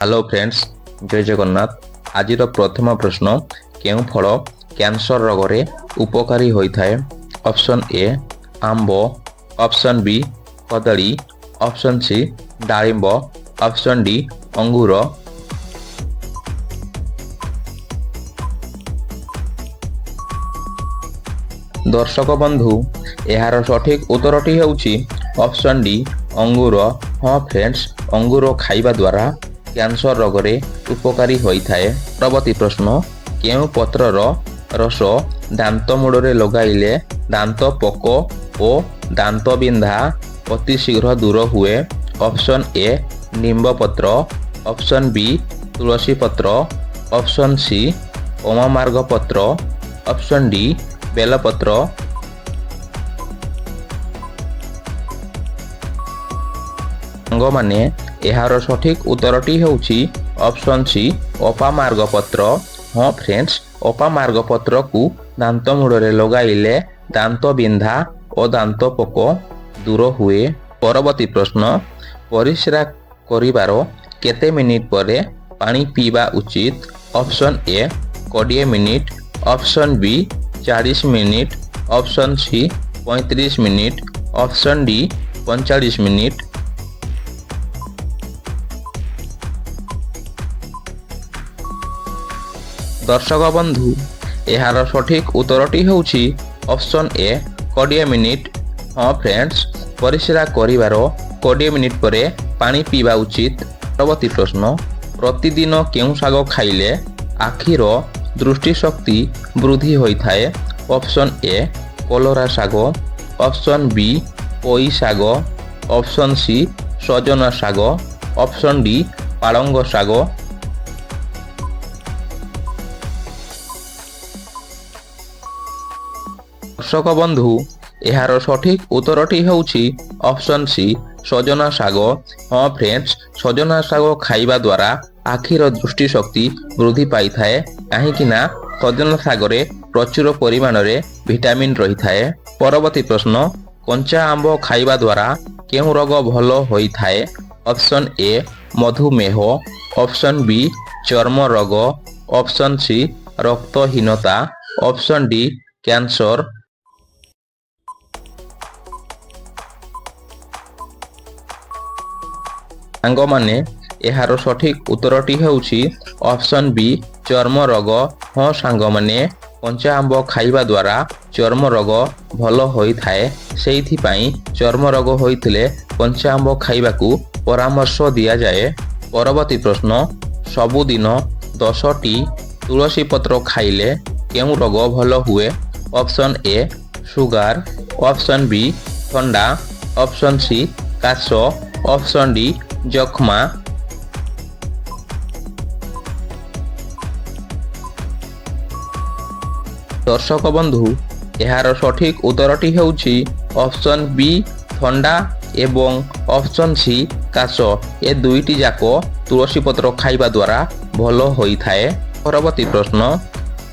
Hello friends, जय जगन्नाथ। आज प्रथम प्रश्न, केउं फल कैंसर रोग उपकारी होता है? Option A Amb, option B Kadali, option C डाळिंब, ऑप्शन डी अंगूर। दर्शक बंधु, यार सठिक उत्तरटी होउछि ऑप्शन डी अंगूर। हाँ फ्रेंड्स, अंगूर खाइबा द्वारा कैंसर रोग उपकारी होता है। परवर्ती प्रश्न, केउं पत्रर रस दांत मूड़े लगाइले दांत पोक और दांत बिंधा अति शीघ्र दूर हुए? ऑप्शन ए निम्ब पत्र, ऑप्शन बी तुलसी पत्र, ऑप्शन सी ओमामार्ग पत्र, ऑप्शन डी बेलपत्र। साଙ୍ଗमाने यार सठिक उत्तरटी होउछि ऑप्शन सी अपामार्ग पत्र। हाँ फ्रेंड्स, अपामार्ग पत्र को दांत मूड़े लगाइले दांत बिंधा और दांत पोक दूर हुए। परवर्ती प्रश्न, परिस्रा करिवार केते मिनिट परे पानी पीवा उचित? Option A 20 minute, option B 40 minute, option C 35 minute, option D 45 minute. दर्शक बंधु, यार सठिक उत्तरटी होउछि ऑप्शन ए 20 मिनिट। हाँ फ्रेंड्स, परिस्रा करिवार 20 मिनिट परे पानी पीवा उचित। परवर्ती प्रश्न, प्रतिदिन केउं शाग खाइले आखिर दृष्टिशक्ति वृद्धि होता है? ऑप्शन ए कलरा शाग, ऑप्शन बी पोई शाग, ऑप्शन सी सजना शाग, ऑप्शन डी पालंग शाग। दर्शक बंधु, यार सठिक उत्तरटी होउछि ऑप्शन सी सजना शाग। हाँ फ्रेंड्स, सजना शाग खाइबा द्वारा आखिर दृष्टिशक्ति वृद्धि पाई थाए, कहीं सजना शागरे प्रचुर परिमाण रे विटामिन रही थाए। परवर्ती प्रश्न, कंचा आंब खाइबा द्वारा केउं रोग भल होई थाए? ऑप्शन ए मधुमेह, ऑप्शन बी चर्म रोग, ऑप्शन सी रक्तहीनता, ऑप्शन डी कैंसर। साଙ୍ଗमाने यार सठिक उत्तरटी होउछि ऑप्शन बी चर्म रोग। हाँ सांगमाने, कंचा आंब खाइबा द्वारा चर्म रोग भल होई थाए, सेइथि पई चर्म रोग होइथिले कंचा आंब खाइबाकू परामर्श दिया जाए। परवर्ती प्रश्न, सबुदिन 10टी तुलसी पत्र खाइले केउं रोग भल हुए? Option A sugar, option B ठंडा, ऑप्शन सी काश, ऑप्शन डी जख्मा। दर्शक बंधु, यार सठिक उत्तरटी होउछि ऑप्शन बी ठंडा एवं ऑप्शन सी काश। ए दुईटी जाक तुलसी पत्र खाइबा द्वारा भल होई थाए। परवर्ती प्रश्न,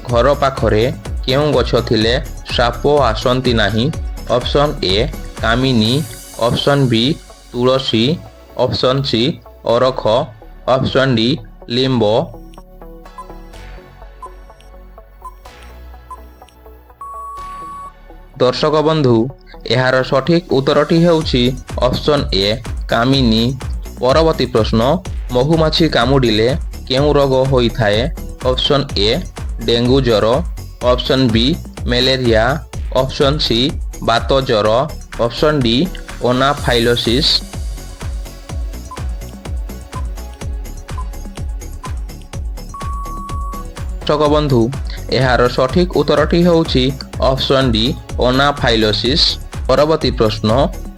घर पाखरे केउं गछ थिले साप आसंती नाही? ऑप्शन ए कामिनी, ऑप्शन बी तुलसी, ऑप्शन सी अरख, ऑप्शन डी लिंब। दर्शक बंधु, यार सठिक उत्तरटी होउछि ऑप्शन ए कामिनी। परवर्ती प्रश्न, महुमाछी कामुडिले केउं रोग होई थाए? ऑप्शन ए डेंगू ज्वर, option B malaria, option C बात ज्वर, ऑप्शन डी ओनाफाइलोसिस। दर्शक बंधु, यार सठिक उत्तरटी होउछि ऑप्शन डी ओनाफाइलोसिस। परवर्ती प्रश्न,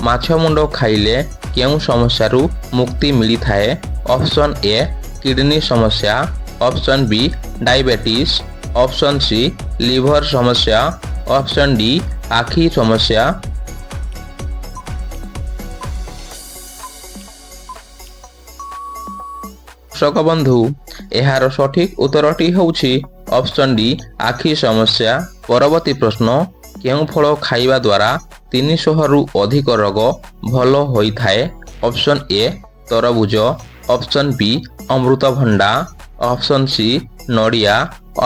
माछ मुंड खाइले केउं समस्यारू मुक्ति मिली थाए? ऑप्शन ए किडनी समस्या, option B diabetes, option C liver समस्या, ऑप्शन डी आखि समस्या। दर्शक बंधु, यार सठिक उत्तरटी होउछि ऑप्शन डी आखि समस्या। परवर्ती प्रश्न, केउं फल खाइबा द्वारा 300 रु अधिक रोग भल होई थाए? ऑप्शन ए तरबुज, ଅପସନ୍ ବି ଅମୃତଭଣ୍ଡା, ଅପସନ୍ ସି ନଡ଼ିଆ,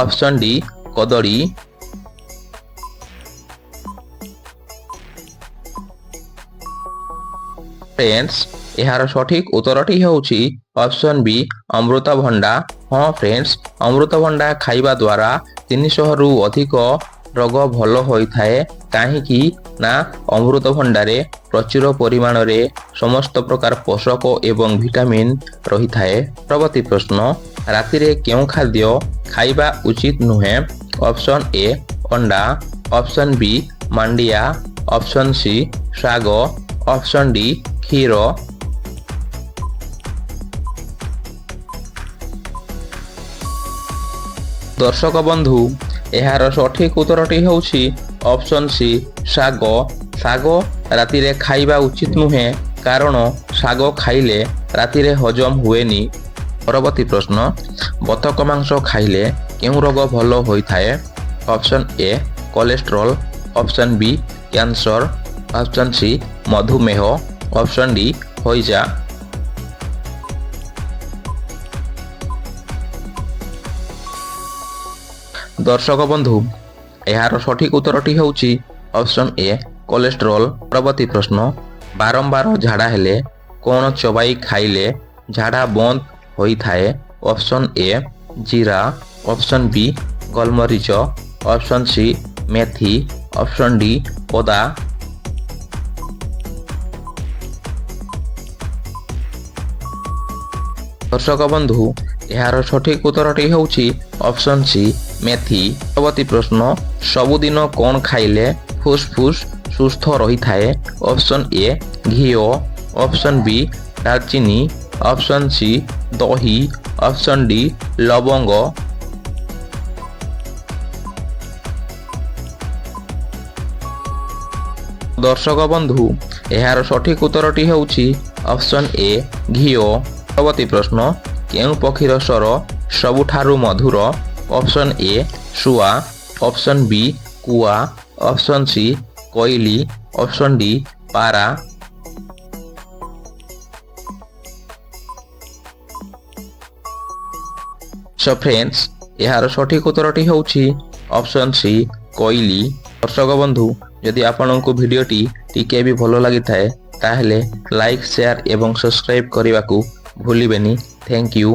ଅପସନ୍ ଡି କଦଳୀ। ଫ୍ରେଣ୍ଡସ୍, ଏହାର ସଠିକ ଉତ୍ତରଟି ହେଉଛି ଅପସନ୍ ବି ଅମୃତଭଣ୍ଡା। ହଁ ଫ୍ରେଣ୍ଡସ୍, ଅମୃତଭଣ୍ଡା ଖାଇବା ଦ୍ୱାରା 300ରୁ ଅଧିକ ରୋଗ ଭଲ ହୋଇଥାଏ। କାହିଁକି ନା ଅମୃତଭଣ୍ଡାରେ ପ୍ରଚୁର ପରିମାଣରେ ସମସ୍ତ ପ୍ରକାର ପୋଷକ ଏବଂ ଭିଟାମିନ୍ ରହିଥାଏ। ପରବର୍ତ୍ତୀ ପ୍ରଶ୍ନ, ରାତିରେ କେଉଁ ଖାଦ୍ୟ ଖାଇବା ଉଚିତ ନୁହେଁ? ଅପସନ୍ ଏ ଅଣ୍ଡା, ଅପସନ୍ ବି ମାଣ୍ଡିଆ, ଅପସନ୍ ସି ଶାଗ, ଅପସନ୍ ଡି କ୍ଷୀର। ଦର୍ଶକ ବନ୍ଧୁ, ଏହାର ସଠିକ ଉତ୍ତରଟି ହେଉଛି ଅପସନ୍ ସି ଶାଗ। ଶାଗ ରାତିରେ ଖାଇବା ଉଚିତ ନୁହେଁ, କାରଣ ଶାଗ ଖାଇଲେ ରାତିରେ ହଜମ ହୁଏନି। ପରବର୍ତ୍ତୀ ପ୍ରଶ୍ନ, ବତକ ମାଂସ ଖାଇଲେ କେଉଁ ରୋଗ ଭଲ ହୋଇଥାଏ? Option A cholesterol, option B cancer, option C ମଧୁମେହ, ଅପସନ୍ ଡି ହଇଜା। ଦର୍ଶକ ବନ୍ଧୁ, ଏହାର ସଠିକ ଉତ୍ତରଟି ହେଉଛି ଅପସନ୍ ଏ କୋଲେଷ୍ଟ୍ରଲ୍। ପରବର୍ତ୍ତୀ ପ୍ରଶ୍ନ, ବାରମ୍ବାର ଝାଡ଼ା ହେଲେ କ'ଣ ଚୋବାଇ ଖାଇଲେ ଝାଡ଼ା ବନ୍ଦ ହୋଇଥାଏ? ଅପସନ୍ ଏ ଜିରା, ଅପସନ୍ ବି ଗୋଲମରିଚ, ଅପସନ୍ ସି ମେଥି, ଅପସନ୍ ଡି ଅଦା। ଦର୍ଶକ ବନ୍ଧୁ, ଏହାର ସଠିକ ଉତ୍ତରଟି ହେଉଛି ଅପସନ୍ ସି ମେଥି। ପରବର୍ତ୍ତୀ ପ୍ରଶ୍ନ, ସବୁଦିନ କ'ଣ ଖାଇଲେ ଫୁସ୍ଫୁସ୍ ସୁସ୍ଥ ରହିଥାଏ? Option A Ghia, option B ଡାଲଚିନି, ଅପସନ୍ ସି ଦହି, ଅପସନ୍ ଡି ଲବଙ୍ଗ। ଦର୍ଶକ ବନ୍ଧୁ, ଏହାର ସଠିକ ଉତ୍ତରଟି ହେଉଛି ଅପସନ୍ ଏ ଘିଅ। ପରବର୍ତ୍ତୀ ପ୍ରଶ୍ନ, କେଉଁ ପକ୍ଷୀର ସ୍ୱର ସବୁଠାରୁ ମଧୁର? ଅପସନ୍ ଏ ଶୁଆ, ଅପସନ୍ ବି କୁଆ, ଅପସନ୍ ସି କୋଇଲି, ଅପସନ୍ ଡି ପାରା। ସୋ ଫ୍ରେଣ୍ଡସ୍, ଏହାର ସଠିକ ଉତ୍ତରଟି ହେଉଛି ଅପସନ୍ ସି କୋଇଲି। ଦର୍ଶକ ବନ୍ଧୁ, ଯଦି ଆପଣଙ୍କୁ ଭିଡ଼ିଓଟି ଟିକେ ବି ଭଲ ଲାଗିଥାଏ ତାହେଲେ ଲାଇକ୍, ସେୟାର ଏବଂ ସବସ୍କ୍ରାଇବ୍ କରିବାକୁ ଭୁଲିବେନି। Thank you.